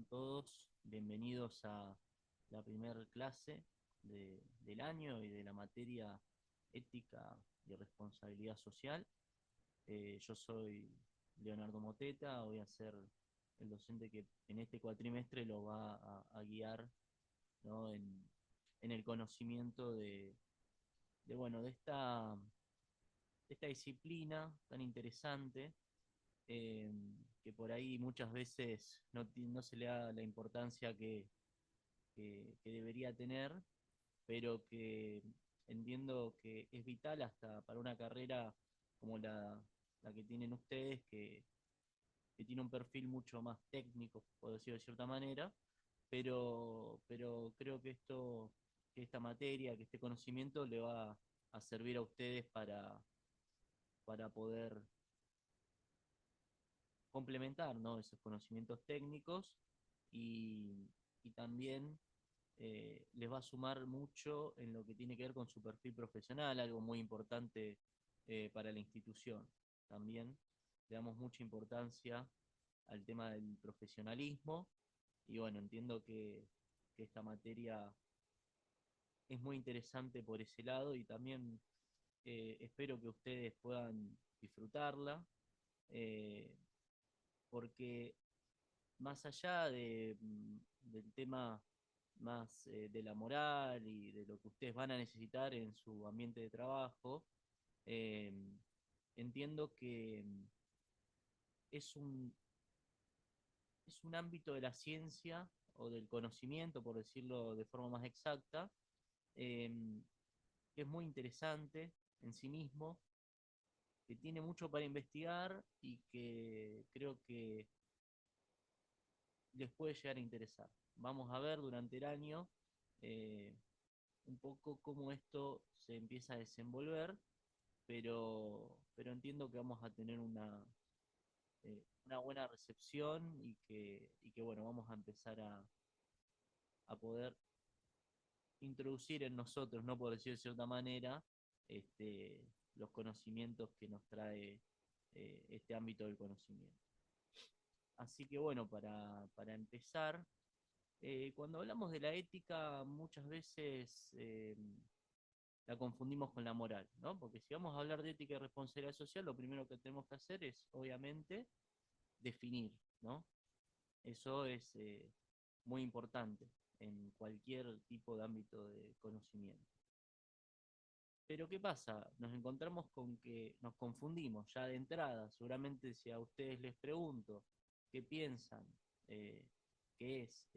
están todos? Bienvenidos a la primera clase del año y de la materia ética y responsabilidad social. Yo soy Leonardo Moteta, voy a ser el docente que en este cuatrimestre lo va a guiar, ¿no? en el conocimiento bueno, de esta disciplina tan interesante, eh, que por ahí muchas veces no se le da la importancia que debería tener, pero que entiendo que es vital hasta para una carrera como la que tienen ustedes, que tiene un perfil mucho más técnico, puedo decir de cierta manera, pero creo que que esta materia, que este conocimiento le va a servir a ustedes para poder complementar, ¿no? Esos conocimientos técnicos y, y también les va a sumar mucho en lo que tiene que ver con su perfil profesional, algo muy importante para la institución. También le damos mucha importancia al tema del profesionalismo y bueno, entiendo que esta materia es muy interesante por ese lado y también espero que ustedes puedan disfrutarla, eh, porque más allá del tema más de la moral y de lo que ustedes van a necesitar en su ambiente de trabajo, eh, entiendo que es es un ámbito de la ciencia o del conocimiento, por decirlo de forma más exacta, eh, que es muy interesante en sí mismo, que tiene mucho para investigar y que creo que les puede llegar a interesar. Vamos a ver durante el año eh, un poco cómo esto se empieza a desenvolver, pero entiendo que vamos a tener una buena recepción y que bueno, vamos a empezar a poder introducir en nosotros, no por decir de cierta manera, este, los conocimientos que nos trae este ámbito del conocimiento. Así que bueno, para empezar, cuando hablamos de la ética, muchas veces la confundimos con la moral, ¿no? Porque si vamos a hablar de ética y responsabilidad social, lo primero que tenemos que hacer es, obviamente, definir, ¿no? Eso es muy importante en cualquier tipo de ámbito de conocimiento. Pero ¿qué pasa? Nos encontramos con que nos confundimos ya de entrada. Seguramente si a ustedes les pregunto qué piensan eh, que es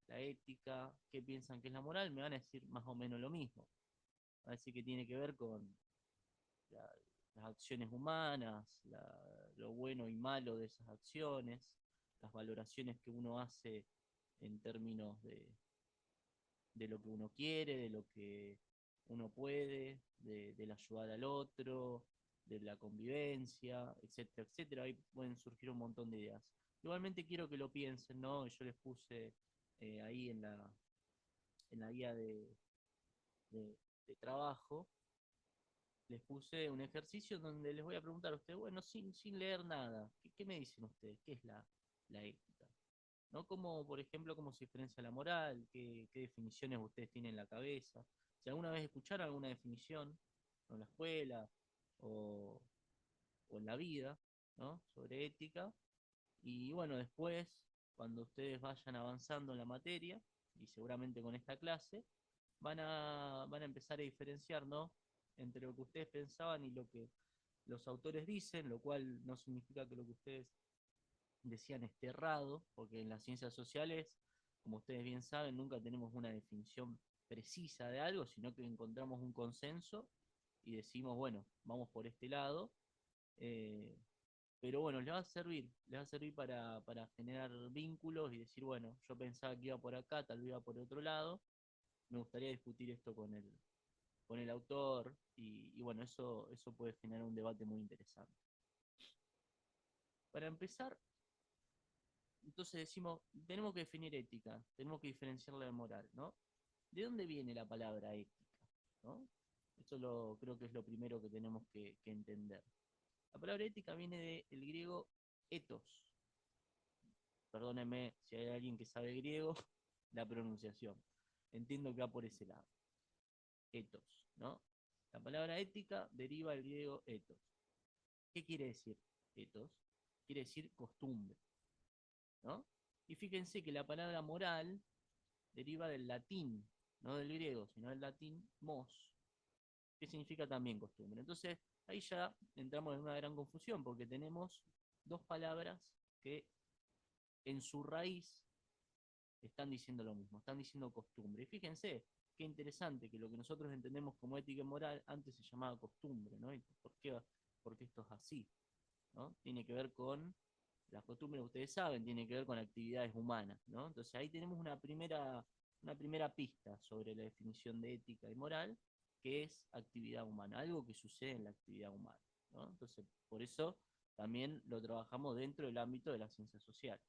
la ética, qué piensan que es la moral, me van a decir más o menos lo mismo. Van a decir que tiene que ver con la- las acciones humanas, lo bueno y malo de esas acciones, las valoraciones que uno hace en términos de lo que uno quiere, de lo que uno puede, del ayudar al otro, de la convivencia, etcétera, etcétera. Ahí pueden surgir un montón de ideas. Igualmente quiero que lo piensen, ¿no? Yo les puse ahí en la guía de trabajo, les puse un ejercicio donde les voy a preguntar a ustedes, bueno, sin leer nada, ¿qué me dicen ustedes? ¿Qué es la ética? ¿No? Como, por ejemplo, cómo se diferencia la moral, qué definiciones ustedes tienen en la cabeza. Si alguna vez escucharon alguna definición, ¿no? En la escuela o, o en la vida, ¿no? Sobre ética. Y bueno, después, cuando ustedes vayan avanzando en la materia, y seguramente con esta clase, van a empezar a diferenciar, ¿no? Entre lo que ustedes pensaban y lo que los autores dicen, lo cual no significa que lo que ustedes decían esté errado, porque en las ciencias sociales, como ustedes bien saben, nunca tenemos una definición precisa de algo, sino que encontramos un consenso y decimos, bueno, vamos por este lado. eh, pero bueno, les va a servir para generar vínculos y decir, bueno, yo pensaba que iba por acá, tal vez iba por otro lado, me gustaría discutir esto con el autor y bueno, eso puede generar un debate muy interesante. Para empezar, entonces decimos, tenemos que definir ética, tenemos que diferenciarla de moral, ¿no? ¿De dónde viene la palabra ética? ¿No? Creo que es lo primero que tenemos que entender. La palabra ética viene del griego ethos, perdónenme si hay alguien que sabe griego, la pronunciación. Entiendo que va por ese lado. Ethos, ¿no? La palabra ética deriva del griego ethos. ¿Qué quiere decir ethos? Quiere decir costumbre, ¿no? Y fíjense que la palabra moral deriva del latín, no del griego, sino del latín mos, que significa también costumbre. Entonces, ahí ya entramos en una gran confusión, porque tenemos dos palabras que en su raíz están diciendo lo mismo, están diciendo costumbre. Y fíjense, qué interesante que lo que nosotros entendemos como ética y moral antes se llamaba costumbre, ¿no? ¿Y por qué esto es así? ¿No? Tiene que ver con las costumbres, ustedes saben, tiene que ver con actividades humanas, ¿no? Entonces ahí tenemos una primera pista sobre la definición de ética y moral, que es actividad humana, algo que sucede en la actividad humana, ¿no? Entonces, por eso también lo trabajamos dentro del ámbito de las ciencias sociales.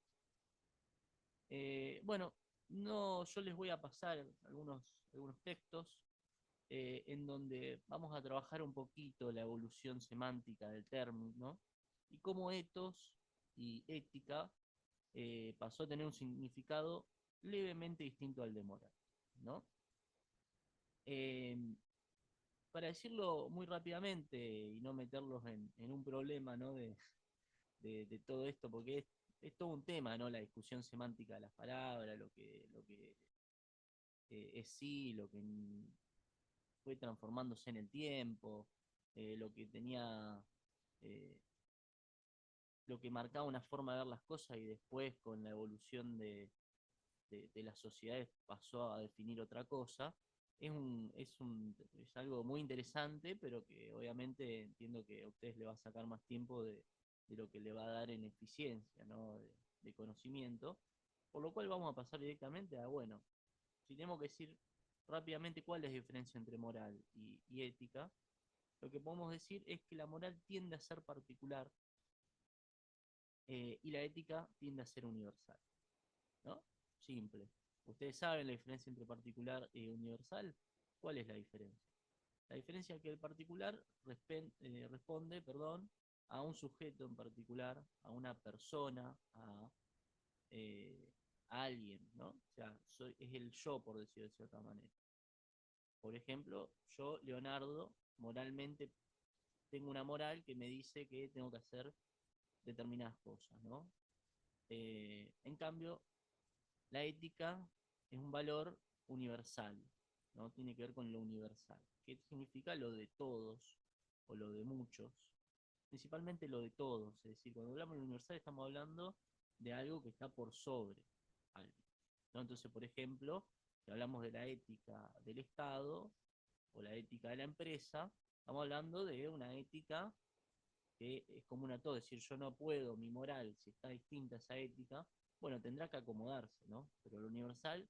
Bueno, no, yo les voy a pasar algunos textos en donde vamos a trabajar un poquito la evolución semántica del término, ¿no? Y cómo etos y ética pasó a tener un significado levemente distinto al de moral, ¿no? Eh, para decirlo muy rápidamente y no meterlos en un problema, ¿no? de todo esto, porque es todo un tema, ¿no? La discusión semántica de las palabras, lo que es sí, lo que fue transformándose en el tiempo, lo que tenía, eh, lo que marcaba una forma de ver las cosas y después con la evolución de las sociedades pasó a definir otra cosa. Es algo muy interesante, pero que obviamente entiendo que a ustedes le va a sacar más tiempo de lo que le va a dar en eficiencia, ¿no? De conocimiento. Por lo cual vamos a pasar directamente a, bueno, si tenemos que decir rápidamente cuál es la diferencia entre moral y ética, lo que podemos decir es que la moral tiende a ser particular y la ética tiende a ser universal, ¿no? Simple. ¿Ustedes saben la diferencia entre particular y universal? ¿Cuál es la diferencia? La diferencia es que el particular responde, perdón, a un sujeto en particular, a una persona, eh, a alguien, ¿no? O sea, es el yo, por decirlo de cierta manera. Por ejemplo, yo, Leonardo, moralmente tengo una moral que me dice que tengo que hacer determinadas cosas, ¿no? En cambio, la ética es un valor universal, ¿no? Tiene que ver con lo universal. ¿Qué significa lo de todos o lo de muchos? Principalmente lo de todos, es decir, cuando hablamos de lo universal estamos hablando de algo que está por sobre algo, ¿no? Entonces, por ejemplo, si hablamos de la ética del Estado o la ética de la empresa, estamos hablando de una ética que es común a todos, es decir, yo no puedo, mi moral, si está distinta a esa ética, bueno, tendrá que acomodarse, ¿no? Pero lo universal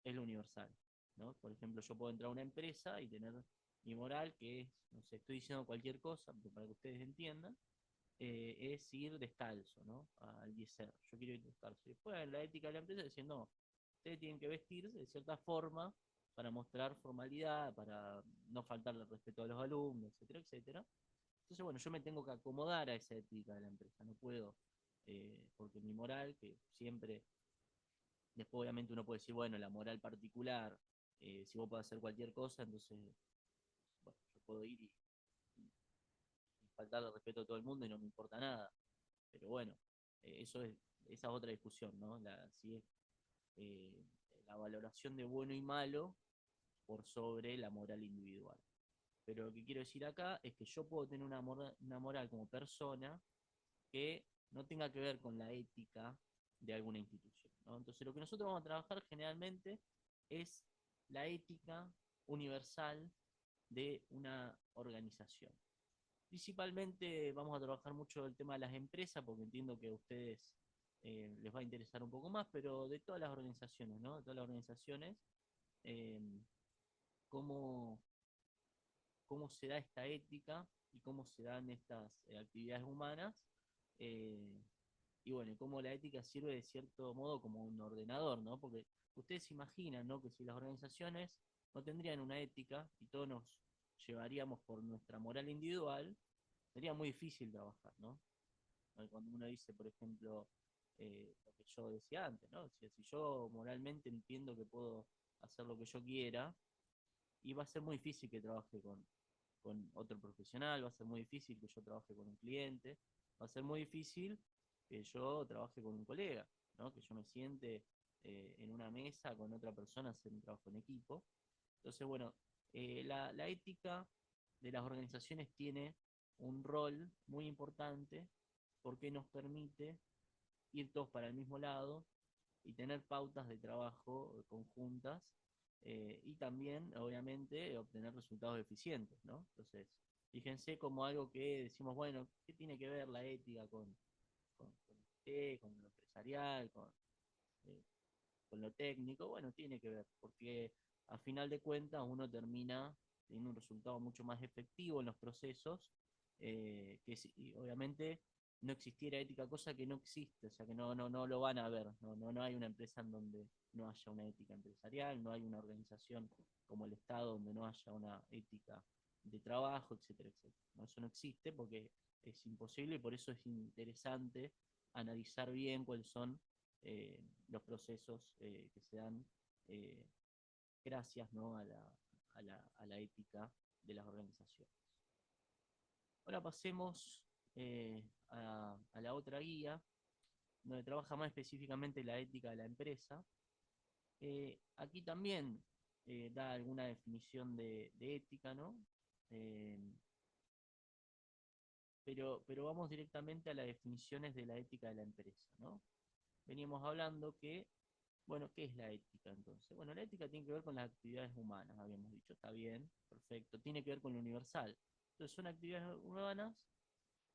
es lo universal, ¿no? Por ejemplo, yo puedo entrar a una empresa y tener mi moral, que es, no sé, estoy diciendo cualquier cosa, pero para que ustedes entiendan, es ir descalzo, ¿no? Al yeser, yo quiero ir descalzo. Y después en la ética de la empresa decir, no, ustedes tienen que vestirse de cierta forma para mostrar formalidad, para no faltarle el respeto a los alumnos, etcétera, etcétera. Entonces, bueno, yo me tengo que acomodar a esa ética de la empresa, no puedo, porque mi moral, que siempre, después obviamente uno puede decir, bueno, la moral particular, si vos podés hacer cualquier cosa, entonces, bueno, yo puedo ir y faltarle el respeto a todo el mundo y no me importa nada. Pero bueno, esa es otra discusión, ¿no? Si es eh, la valoración de bueno y malo por sobre la moral individual. Pero lo que quiero decir acá es que yo puedo tener una moral como persona que no tenga que ver con la ética de alguna institución, ¿no? Entonces lo que nosotros vamos a trabajar generalmente es la ética universal de una organización. Principalmente vamos a trabajar mucho el tema de las empresas, porque entiendo que a ustedes les va a interesar un poco más, pero de todas las organizaciones, ¿no? De todas las organizaciones, eh, cómo, cómo se da esta ética y cómo se dan estas actividades humanas. eh, y bueno, cómo la ética sirve de cierto modo como un ordenador, ¿no? Porque ustedes se imaginan, ¿no? Que si las organizaciones no tendrían una ética y todos nos llevaríamos por nuestra moral individual, sería muy difícil trabajar, ¿no? Cuando uno dice, por ejemplo, lo que yo decía antes, ¿no? Si yo moralmente entiendo que puedo hacer lo que yo quiera, y va a ser muy difícil que trabaje con otro profesional, va a ser muy difícil que yo trabaje con un cliente, va a ser muy difícil que yo trabaje con un colega, ¿no? Que yo me siente en una mesa con otra persona a hacer un trabajo en equipo. Entonces, bueno, la ética de las organizaciones tiene un rol muy importante porque nos permite ir todos para el mismo lado y tener pautas de trabajo conjuntas y también, obviamente, obtener resultados eficientes, ¿no? Entonces, fíjense como algo que decimos, bueno, ¿qué tiene que ver la ética con lo empresarial, eh, con lo técnico? Bueno, tiene que ver, porque a final de cuentas uno termina teniendo un resultado mucho más efectivo en los procesos, que si, obviamente no existiera ética, cosa que no existe, o sea que no lo van a ver, no hay una empresa en donde no haya una ética empresarial, no hay una organización como el Estado donde no haya una ética de trabajo, etcétera, etcétera. ¿No? Eso no existe porque es imposible y por eso es interesante analizar bien cuáles son los procesos que se dan eh, gracias, ¿no? A la ética de las organizaciones. Ahora pasemos a la otra guía, donde trabaja más específicamente la ética de la empresa. Aquí también da alguna definición de ética, ¿no? Eh, pero vamos directamente a las definiciones de la ética de la empresa, ¿no? Veníamos hablando que, bueno, ¿qué es la ética entonces? Bueno, la ética tiene que ver con las actividades humanas, habíamos dicho, está bien, perfecto, tiene que ver con lo universal. Entonces son actividades humanas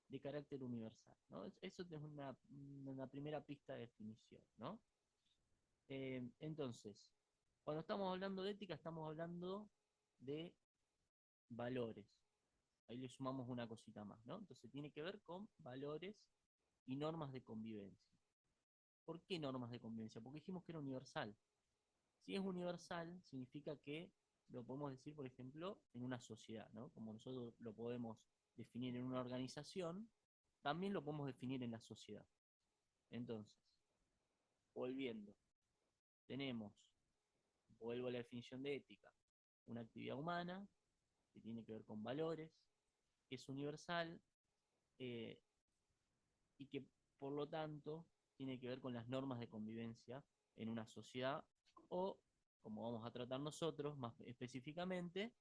de carácter universal, ¿no? Eso es una primera pista de definición, ¿no? Entonces, cuando estamos hablando de ética, estamos hablando de valores. Ahí le sumamos una cosita más, ¿no? Entonces tiene que ver con valores y normas de convivencia. ¿Por qué normas de convivencia? Porque dijimos que era universal. Si es universal, significa que lo podemos decir, por ejemplo, en una sociedad, ¿no? Como nosotros lo podemos definir en una organización, también lo podemos definir en la sociedad. Entonces, volviendo, tenemos, vuelvo a la definición de ética, una actividad humana que tiene que ver con valores, que es universal eh, y que por lo tanto tiene que ver con las normas de convivencia en una sociedad o, como vamos a tratar nosotros más específicamente,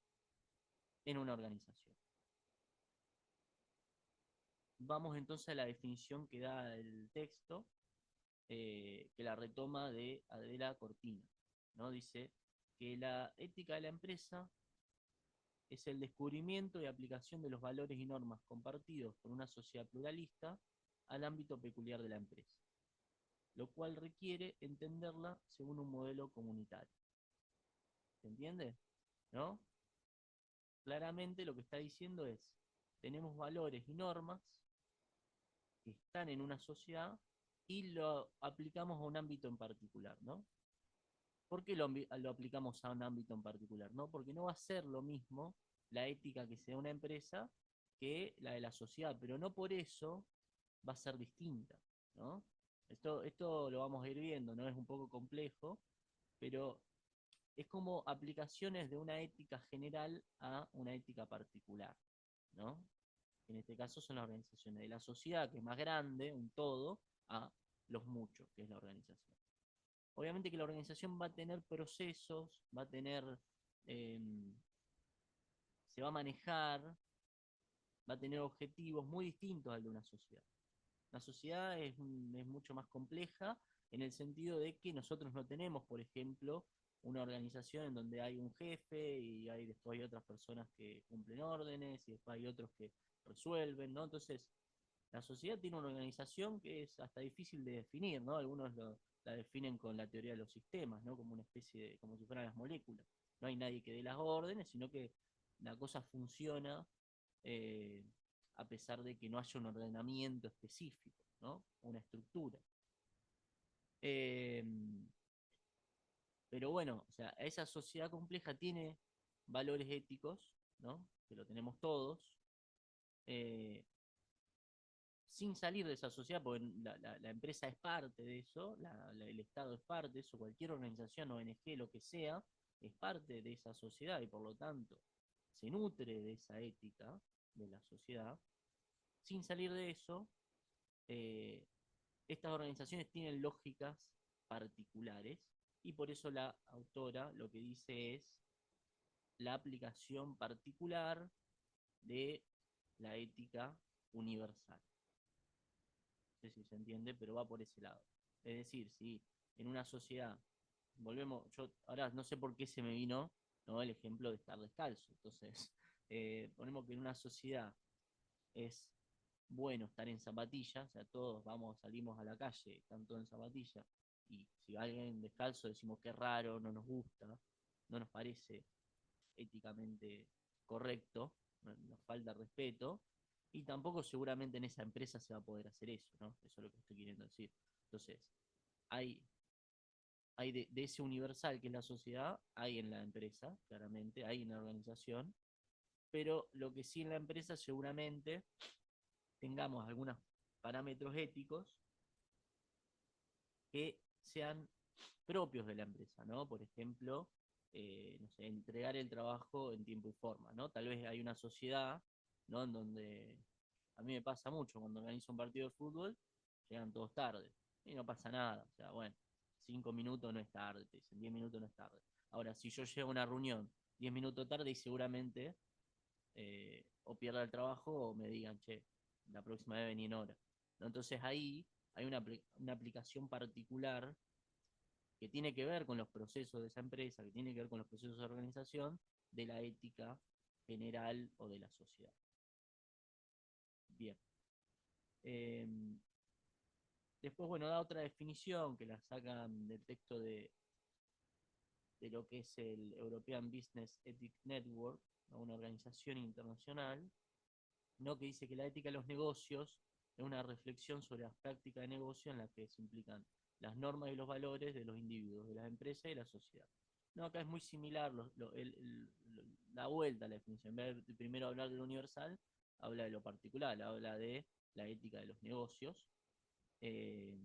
en una organización. Vamos entonces a la definición que da el texto, que la retoma de Adela Cortina, ¿no? Dice que la ética de la empresa es el descubrimiento y aplicación de los valores y normas compartidos por una sociedad pluralista al ámbito peculiar de la empresa, lo cual requiere entenderla según un modelo comunitario. ¿Se entiende? ¿No? Claramente lo que está diciendo es, tenemos valores y normas que están en una sociedad y lo aplicamos a un ámbito en particular, ¿no? ¿Por qué lo aplicamos a un ámbito en particular? ¿No? Porque no va a ser lo mismo la ética que se da una empresa que la de la sociedad, pero no por eso va a ser distinta, ¿no? Esto lo vamos a ir viendo, ¿no? Es un poco complejo, pero es como aplicaciones de una ética general a una ética particular, ¿no? En este caso son las organizaciones de la sociedad, que es más grande, un todo, a los muchos, que es la organización. Obviamente que la organización va a tener procesos, va a tener, eh, se va a manejar, va a tener objetivos muy distintos al de una sociedad. La sociedad es mucho más compleja en el sentido de que nosotros no tenemos, por ejemplo, una organización en donde hay un jefe y después hay otras personas que cumplen órdenes y después hay otros que resuelven, ¿no? Entonces, la sociedad tiene una organización que es hasta difícil de definir, ¿no? Algunos la definen con la teoría de los sistemas, ¿no? Como una especie de, como si fueran las moléculas. No hay nadie que dé las órdenes, sino que la cosa funciona eh, a pesar de que no haya un ordenamiento específico, ¿no? Una estructura. Eh, pero bueno, o sea, esa sociedad compleja tiene valores éticos, ¿no? Que lo tenemos todos, eh, sin salir de esa sociedad, porque la empresa es parte de eso, el Estado es parte de eso, cualquier organización, ONG, lo que sea, es parte de esa sociedad y por lo tanto se nutre de esa ética de la sociedad. Sin salir de eso, eh, estas organizaciones tienen lógicas particulares y por eso la autora lo que dice es la aplicación particular de la ética universal. No sé si se entiende, pero va por ese lado. Es decir, si en una sociedad, volvemos, yo ahora no sé por qué se me vino, ¿no?, el ejemplo de estar descalzo. Entonces, ponemos que en una sociedad es bueno estar en zapatillas, o sea, todos vamos, salimos a la calle, están todos en zapatillas, y si alguien descalzo decimos que es raro, no nos gusta, no nos parece éticamente correcto, nos falta respeto, y tampoco seguramente en esa empresa se va a poder hacer eso, ¿no? Eso es lo que estoy queriendo decir. Entonces, hay, hay de ese universal que es la sociedad, hay en la empresa, claramente, hay en la organización, pero lo que sí en la empresa seguramente tengamos algunos parámetros éticos que sean propios de la empresa, ¿no? Por ejemplo, no sé, entregar el trabajo en tiempo y forma, ¿no? Tal vez hay una sociedad, ¿no?, en donde a mí me pasa mucho cuando organizo un partido de fútbol, llegan todos tarde y no pasa nada, o sea, bueno, 5 minutos no es tarde, te dicen 10 minutos no es tarde. Ahora, si yo llego a una reunión 10 minutos tarde y seguramente o pierda el trabajo o me digan, che, la próxima vez vení en hora. ¿No? Entonces ahí hay una aplicación particular que tiene que ver con los procesos de esa empresa, que tiene que ver con los procesos de organización, de la ética general o de la sociedad. Bien. Eh, Después, bueno, da otra definición que la sacan del texto de lo que es el European Business Ethics Network, ¿no?, una organización internacional, ¿no?, que dice que la ética de los negocios es una reflexión sobre las prácticas de negocio en las que se implican las normas y los valores de los individuos, de las empresas y de la sociedad. No, acá es muy similar la vuelta a la definición. En vez de primero hablar de lo universal, habla de lo particular, habla de la ética de los negocios, eh,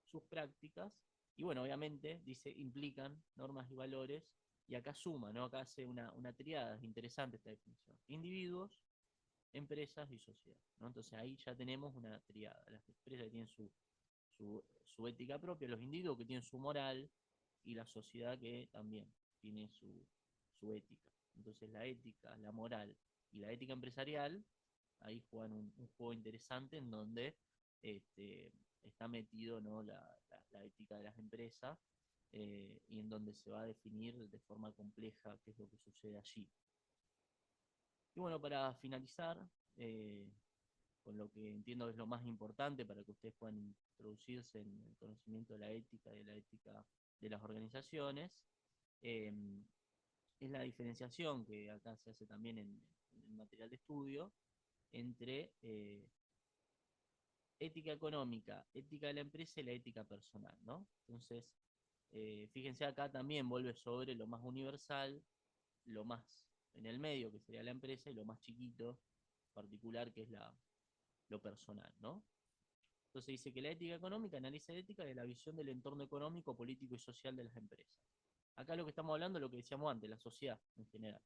sus prácticas, y bueno, obviamente dice implican normas y valores, y acá suma, ¿no? Acá hace una triada, es interesante esta definición. Individuos, empresas y sociedad, ¿no? Entonces ahí ya tenemos una triada. Las empresas que tienen su ética propia, los individuos que tienen su moral y la sociedad que también tiene su ética. Entonces la ética, la moral y la ética empresarial ahí juegan un juego interesante en donde este, está metido, ¿no?, la ética de las empresas y en donde se va a definir de forma compleja qué es lo que sucede allí. Y bueno, para finalizar, eh, con lo que entiendo es lo más importante para que ustedes puedan introducirse en el conocimiento de la ética y de la ética de las organizaciones, eh, es la diferenciación que acá se hace también en el material de estudio entre ética económica, ética de la empresa y la ética personal, ¿no? Entonces, fíjense acá también vuelve sobre lo más universal, lo más en el medio, que sería la empresa, y lo más chiquito, particular, que es lo personal, ¿no? Entonces dice que la ética económica analiza la ética de la visión del entorno económico, político y social de las empresas. Acá lo que estamos hablando es lo que decíamos antes, la sociedad en general.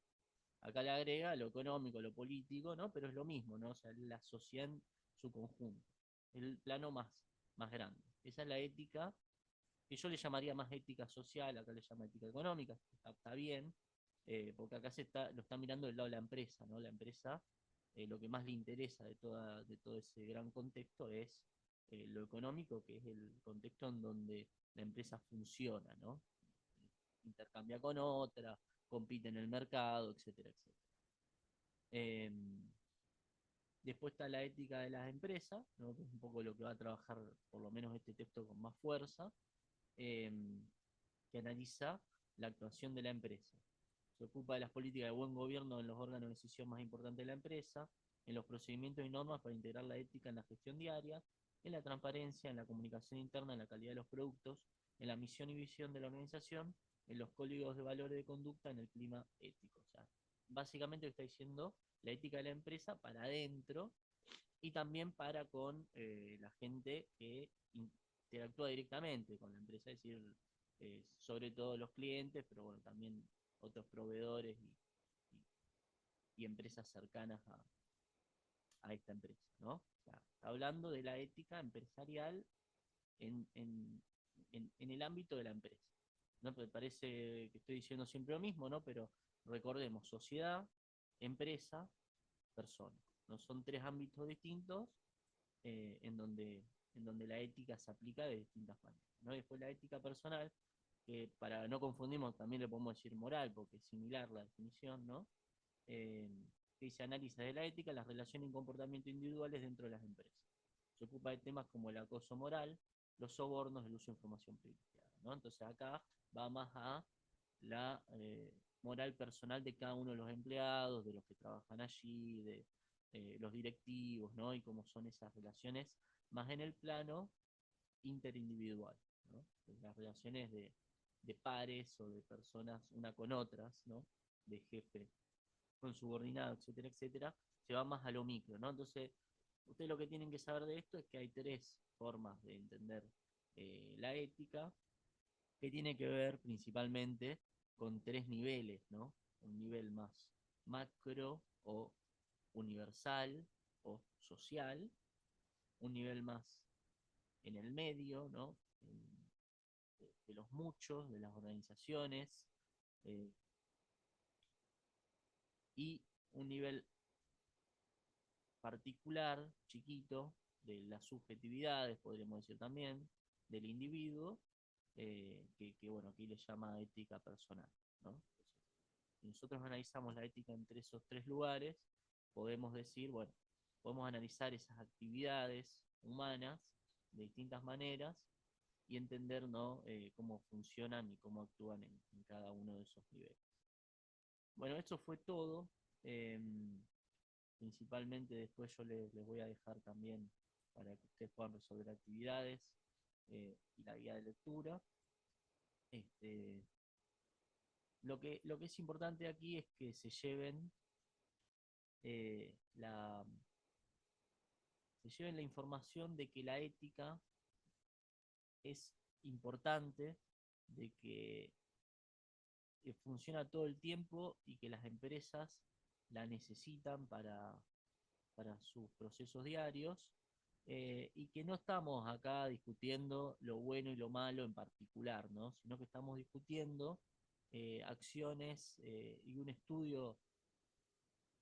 Acá le agrega lo económico, lo político, ¿no? Pero es lo mismo, ¿no? O sea, la sociedad en su conjunto, el plano más grande. Esa es la ética, que yo le llamaría más ética social, acá le llama ética económica, está bien, porque acá lo está mirando del lado de la empresa, ¿no? La empresa, lo que más le interesa de todo ese gran contexto es lo económico, que es el contexto en donde la empresa funciona, ¿no? Intercambia con otra, compite en el mercado, etcétera, etcétera. Eh, Después está la ética de las empresas, ¿no?, que es un poco lo que va a trabajar por lo menos este texto con más fuerza, eh, que analiza la actuación de la empresa. Se ocupa de las políticas de buen gobierno en los órganos de decisión más importantes de la empresa, en los procedimientos y normas para integrar la ética en la gestión diaria, en la transparencia, en la comunicación interna, en la calidad de los productos, en la misión y visión de la organización, en los códigos de valores de conducta, en el clima ético. O sea, básicamente lo que está diciendo la ética de la empresa para adentro y también para con la gente que interactúa directamente con la empresa, es decir, sobre todo los clientes, pero bueno, también otros proveedores y empresas cercanas a esta empresa, ¿no? O sea, hablando de la ética empresarial en el ámbito de la empresa. ¿No? Me parece que estoy diciendo siempre lo mismo, ¿no? Pero recordemos, sociedad, empresa, persona. ¿No? Son tres ámbitos distintos eh, en, donde, en donde la ética se aplica de distintas maneras. ¿No? Después la ética personal, que para no confundirnos también le podemos decir moral, porque es similar la definición, ¿no? Eh, que dice analiza de la ética las relaciones y comportamientos individuales dentro de las empresas. Se ocupa de temas como el acoso moral, los sobornos, el uso de información privilegiada, ¿no? Entonces acá va más a la moral personal de cada uno de los empleados, de los que trabajan allí, de los directivos, ¿no? Y cómo son esas relaciones más en el plano interindividual, ¿no? Las relaciones de pares o de personas una con otras, ¿no? De jefe con subordinado, etcétera, etcétera, se va más a lo micro, ¿no? Entonces, ustedes lo que tienen que saber de esto es que hay tres formas de entender la ética, que tiene que ver principalmente con tres niveles, ¿no? Un nivel más macro o universal o social, un nivel más en el medio, ¿no? De los muchos, de las organizaciones, eh, y un nivel particular, chiquito, de las subjetividades, podríamos decir también, del individuo, bueno, aquí le llama ética personal, ¿no? Entonces, si nosotros analizamos la ética entre esos tres lugares, podemos decir, bueno, podemos analizar esas actividades humanas de distintas maneras y entender, ¿no? Cómo funcionan y cómo actúan en cada uno de esos niveles. Bueno, eso fue todo. Eh, Principalmente después yo les voy a dejar también para que ustedes puedan resolver actividades y la guía de lectura. Este, lo que es importante aquí es que eh, la, se lleven la información de que la ética es importante, de que funciona todo el tiempo y que las empresas la necesitan para sus procesos diarios, y que no estamos acá discutiendo lo bueno y lo malo en particular, ¿no? Sino que estamos discutiendo acciones y un estudio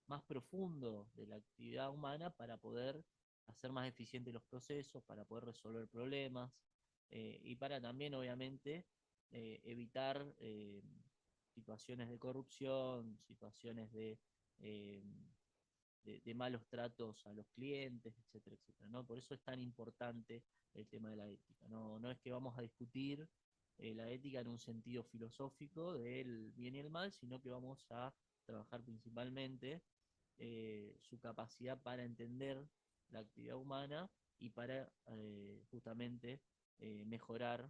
más profundo de la actividad humana para poder hacer más eficientes los procesos, para poder resolver problemas y para también, obviamente, evitar situaciones de corrupción, situaciones eh, de malos tratos a los clientes, etcétera, etcétera, ¿no? Por eso es tan importante el tema de la ética. No, no es que vamos a discutir la ética en un sentido filosófico del bien y el mal, sino que vamos a trabajar principalmente su capacidad para entender la actividad humana y para justamente mejorar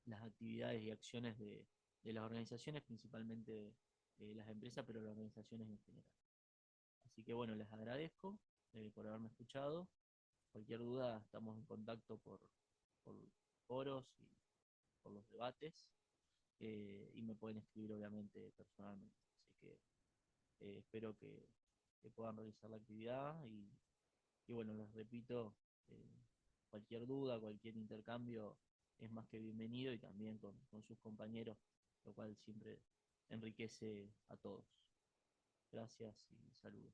las actividades y acciones de las organizaciones, principalmente las empresas, pero las organizaciones en general. Así que bueno, les agradezco por haberme escuchado. Cualquier duda estamos en contacto por foros y por los debates y me pueden escribir obviamente personalmente. Así que espero que puedan realizar la actividad y bueno, les repito, eh, cualquier duda, cualquier intercambio es más que bienvenido y también con sus compañeros, lo cual siempre enriquece a todos. Gracias y saludos.